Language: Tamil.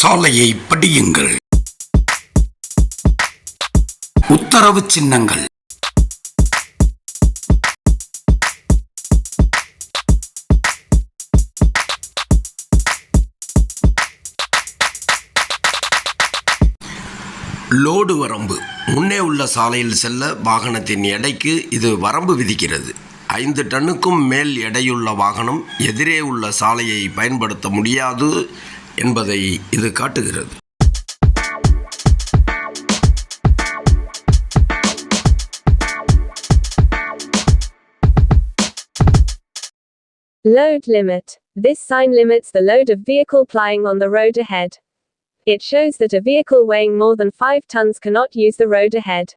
சாலையை படியுங்கள். உத்தரவு சின்னங்கள். லோடு வரம்பு. முன்னே உள்ள சாலையில் செல்ல வாகனத்தின் எடைக்கு இது வரம்பு விதிக்கிறது. 5 டன்னுக்கும் மேல் எடையுள்ள வாகனம் எதிரே உள்ள சாலையை பயன்படுத்த முடியாது என்பதை இது காட்டுகிறது. Load limit. This sign limits the load of vehicle plying on the road ahead. It shows that a vehicle weighing more than 5 tons cannot use the road ahead.